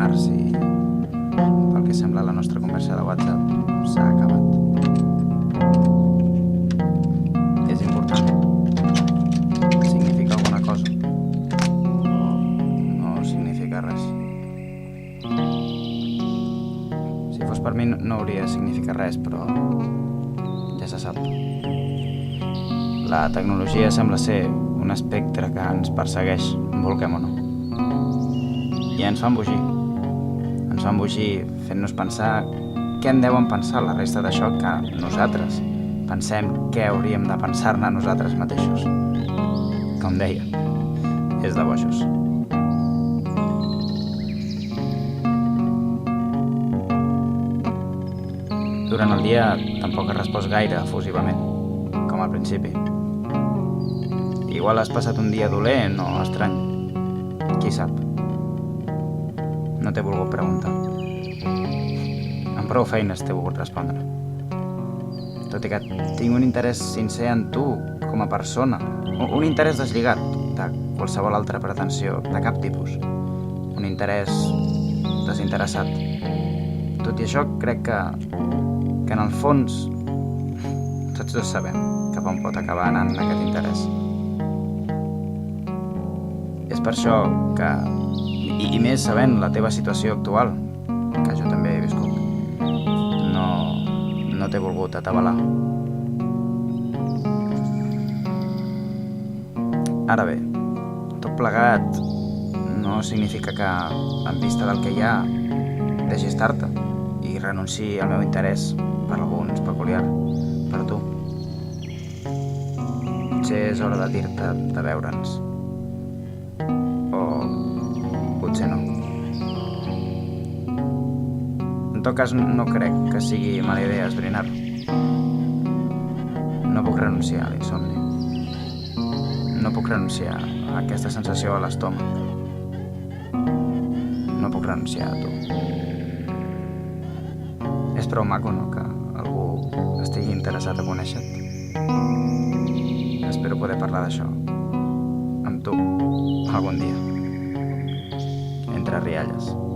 març i, pel que sembla, la nostra conversa de WhatsApp s'ha acabat. És important. Significa alguna cosa. O no significa res. Si fos per mi no hauria de significar res, però ja se sap. La tecnologia sembla ser un espectre que ens persegueix, vulguem o no. I ens fa embogir. Ens fa embogir fent-nos pensar què en deuen pensar la resta d'això que nosaltres pensem què hauríem de pensar-ne nosaltres mateixos. Com deia, és de bojos. Durant el dia tampoc has respost gaire efusivament, com al principi. Igual has passat un dia dolent o estrany. Qui sap? No t'he volgut preguntar. Amb prou feines t'he volgut respondre. Tot i que tinc un interès sincer en tu com a persona, un interès deslligat de qualsevol altra pretensió de cap tipus, un interès desinteressat. Tot i això, crec que en el fons tots dos sabem cap on pot acabar anant aquest interès. És per això que, i més sabent la teva situació actual, que jo també he viscut, no t'he volgut atabalar. Ara bé, tot plegat no significa que, en vista del que hi ha, deixi estar-te i renunciï al meu interès per alguns peculiar, per tu. Potser és hora de dir-te de veure'ns. O potser no. En tot cas, no crec que sigui mala idea esbrinar-ho. No puc renunciar a l'insomni. No puc renunciar a aquesta sensació a l'estómac. No puc renunciar a tu. És prou maco, no?, que algú estigui interessat a conèixer-te. Espero poder parlar d'això amb tu algun dia. Entre rialles.